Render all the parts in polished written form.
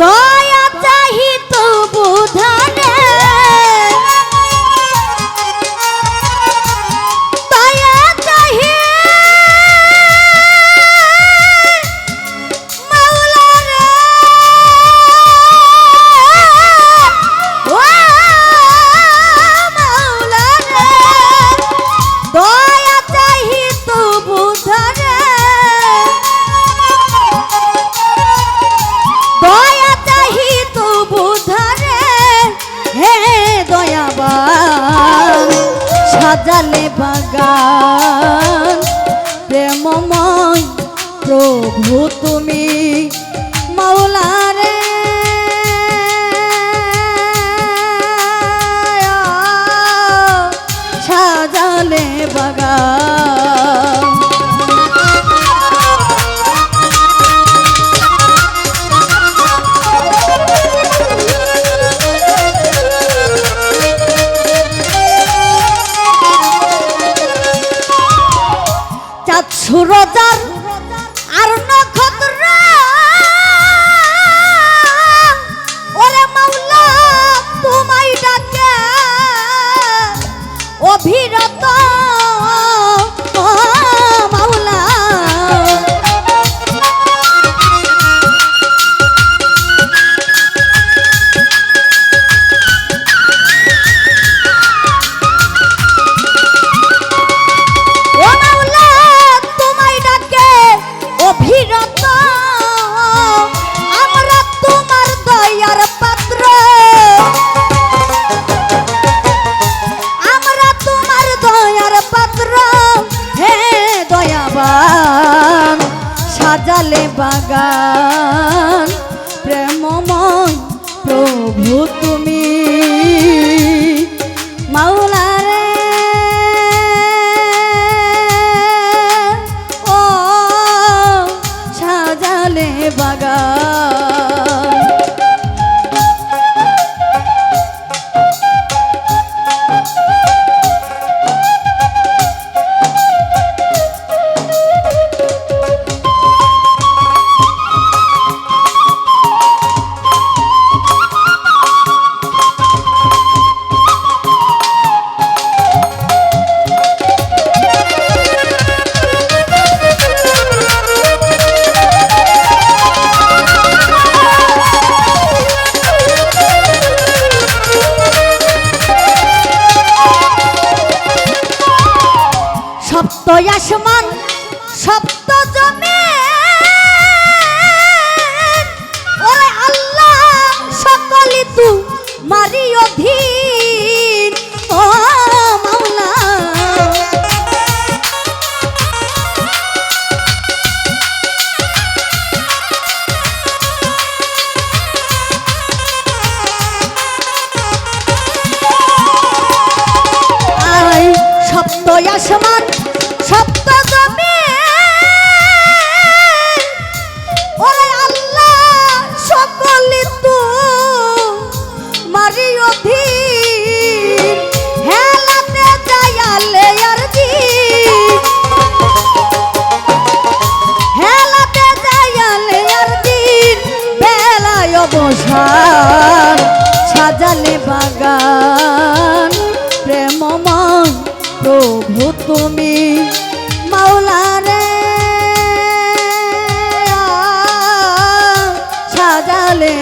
দয়া চাহি তো বুধানে দয়া চাহি মাওলা রে ও মাওলা রে দয়া চাহি তো বুধানে দয়া চাহি তো বুধারে হে দয়াবান সাজালে বাগান প্রেমময় প্রভু তুমি মাওলা রে সাজালে বাগান সুরজার আর নক্ষত্র ওরে মাওলা তোমায় ডাকে অভিরত মাওলা অভিরত আমরা তোমার দয়ার পাত্র আমরা তোমার দয়ার পাত্র হে দয়াবান সাজালে বাগান প্রেমময় প্রভু তুমি মাওলা রে বাগান সপ্ত আসমান সপ্ত জমিন ওরে আল্লাহ সকলি তু মারি অধীন ও মাওলা আই সপ্ত আসমান সপ্ত জমিন ওরে আল্লাহ সকলে তো মারি অধীন হেলাতে যায়ালে আর দিন হেলাতে যায়ালে আর দিন বেলায় অবসান সাজালে বাগান প্রেমময় প্রভু তুমি মাওলা রে সাজালে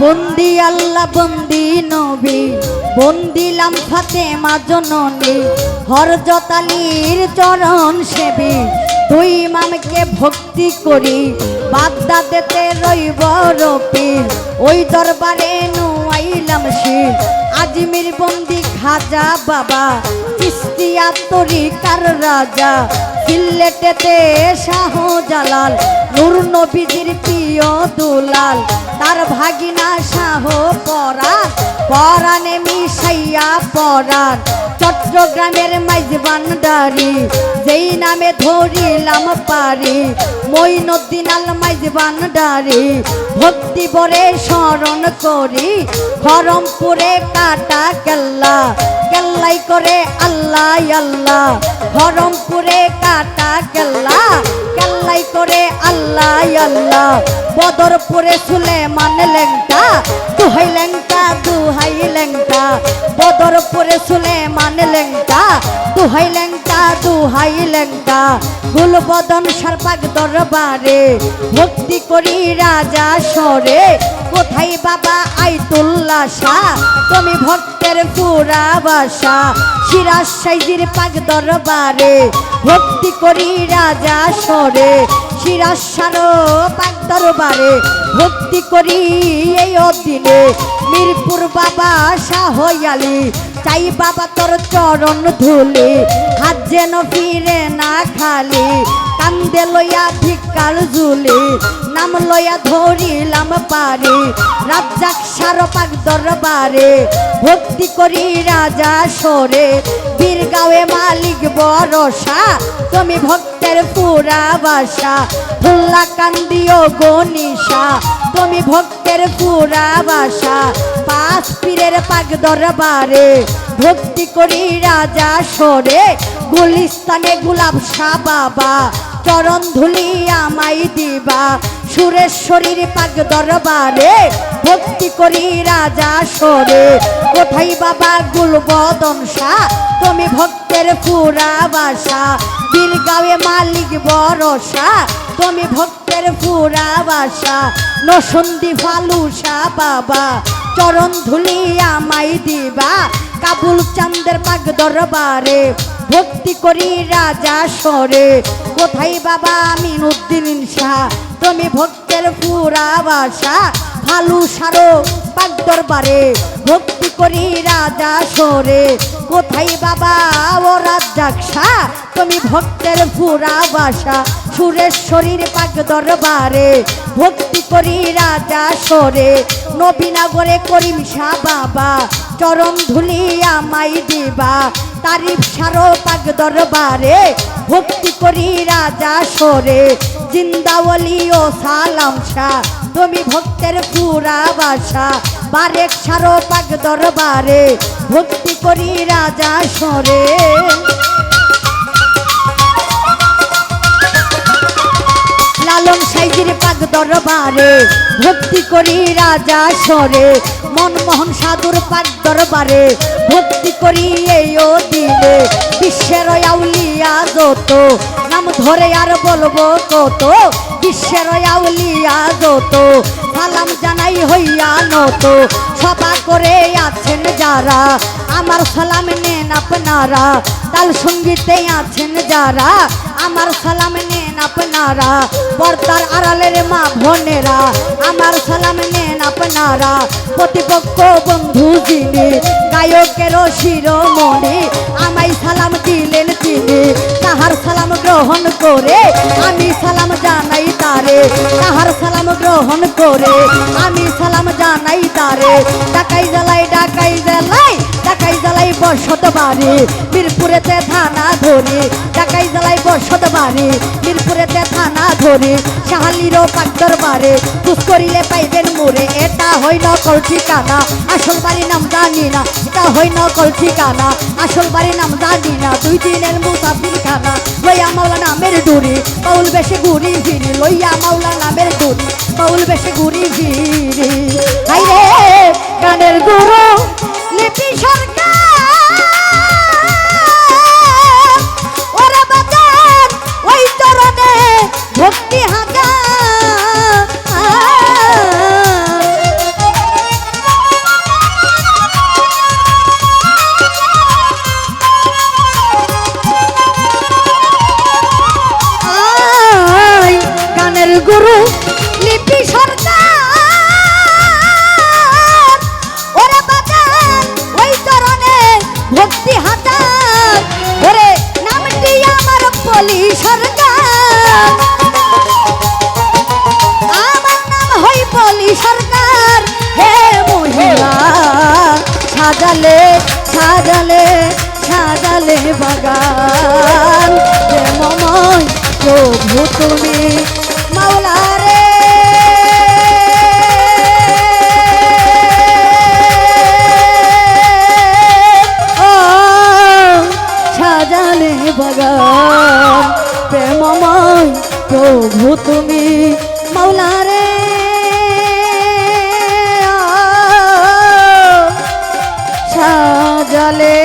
বন্দি আল্লাহ বন্দি নবী বন্দিলাম ফাতেমা জননী হযরত আলীর চরণ সেবী দুই ইমামকে ভক্তি করি বাগদাদেতে রইব রপি ওই দরবারে নুয়াইলাম শির আজমির বন্দি খাজা বাবা চিশতিয়া তরিকার রাজা সিলেটেতে শাহজালাল নূর নবীজির প্রিয় দুলাল তার ভাগিনা শাহ পরাণ পরাণে মিশাইয়া পরাণ চট্টগ্রামের মাইজবান্ডারি যেই নামে ধরিলাম পারি মঈনুদ্দিন আল মাইজবান্ডারি ভক্তি ভরে স্মরণ করি খরমপুরে কাটা কেল্লা কেল্লাই করে আল্লাহ আল্লাহ খরমপুরে কাটা কেল্লা কেল্লাই করে আল্লাহ আল্লাহ বদরপুরে সুলেমান লেংটা দুহাই লেংটা দুহাই লেংটা বদরপুরে সুলেমান লেংটা দুহাই লেংটা দুহাই লেংটা গুলবদন সারপাক দরবারে ভক্তি করি রাজা সরে কোথায় বাবা আইতুল্লাহ শাহ তুমি ভক্তের পুরা বাসা সিরাজ সাইজির পাক দরবারে ভক্তি করি রাজা সরে সিরাজ সারো পাক দরবারে ভক্তি করি এই অদিনে মিরপুর বাবা শাহ আলী চাই বাবা তোর চরণ ধুলি হাত যেন ফিরে না খালি কান্দে লইয়া ভিক্ষার ঝুলি নাম লইয়া ধরিলাম পারি রাজ্জাক সারো পাক দরবারে ভক্তি করি রাজা সরে বীরগাঁওয়ে মালিক বরসা তুমি ভক্তের পুরা বাসা ফুল্লা কান্দিও গনিশা তুমি ভক্তের পুরা বাসা পাঁচ পীরের পাক দরবারে ভক্তি করি রাজা সরে গুলিস্তানে গুলাব শাহ বাবা চরণ ধুলি আমায় দিবা সুরেশ্বরীর পাক দরবারে ভক্তি করি রাজা সরে কোথায় বাবা গুলবদন শাহ তুমি ভক্তের পুরা বাসা বীরগাঁওয়ে মালিক বরসা তুমি ভক্তের পুরা বাসা নসন্দি ফালুসা বাবা চরণ ধুলি আমায় দিবা কাবুল চান্দের পাক দরবারে ভক্তি করি রাজা সরে কোথায় বাবা আমিনুদ্দিন শাহ তুমি ভক্তের পুরা বাসা ফালু সারো পাক দরবারে ভক্তি করি রাজা সরে কোথায় বাবা ও রাজ্জাক শাহ তুমি ভক্তের পুরা বাসা সুরেশ্বরীর পাক দরবারে ভক্তি করি রাজা সরে নবীনগরে করিম শাহ বাবা চরণ ধুলি আমায় দিবা তারিফ সারো পাক দরবারে ভক্তি করি রাজা সরে জিন্দাওয়ালি ও সালাম শাহ তুমি ভক্তের পুরা বাসা বারেক সারো পাক দরবারে ভক্তি করি রাজা সরে লালন সাইজির পাক দরবারে ভক্তি করি রাজা সরে মনমোহন সাধুর পাক দরবারে ভক্তি করি এই দিনে বিশ্বের আউলিয়া যত নাম ধরে আর বলবো কত বিশ্বের আউলিয়া যত সালাম জানাই হইয়া নত সভা করে আছেন যারা আমার সালাম নেন আপনারা তাল সঙ্গীতে আছেন যারা আমার সালাম নেন আপনারা পর্দার আড়ালের মা বোনেরা আমার সালাম নেন আপনারা প্রতিপক্ষ বন্ধু যিনি গায়কের শিরোমণি আমায় সালাম দিলেন তিনি তাহার সালাম গ্রহণ করে আমি সালাম জানাই তারে তাহার সালাম গ্রহণ করে আমি সালাম জানাই তারে ডাকাই জ্বালাই ডাকাই জ্বালাই ডাকাই জ্বালাই বসত বাড়ি মিরপুরেতে থানা ধরি ডাকাই জ্বালাই বসত বাড়ি মিরপুরেতে থানা ধরি শাহালিরও পাক দরবারে তুস করিলে পাইবেন মোরে এটা হয় নকল ঠিকানা আসল বাড়ি নাম জানি না এটা হয় নকল ঠিকানা আসল বাড়ি নাম জানি না 2 দিনের মুসাফির খানা লইয়া মাওলা নামের ডুরি বাউল বেশে ঘুরি ফিরি লইয়া মাওলা নামের ডুরি বাউল বেশে ঘুরি ফিরি হাইরে গানের গুরু লিপি সরকার ওরে বাজার ওই চরণে ভক্তি হাজার গুরু লিপি সরকার ওরে বাজান ওই চরণে ভক্তি হাজার ওরে নামটি আমার বলি সরকার আমার নাম হই বলি সরকার হে মহিলা সাজালে সাজালে সাজালে বাগান প্রেমময় প্রভু তুমি মাওলা রে ও সাজালে বাগান প্রেমময় প্রভু তুমি মাওলা রে সাজালে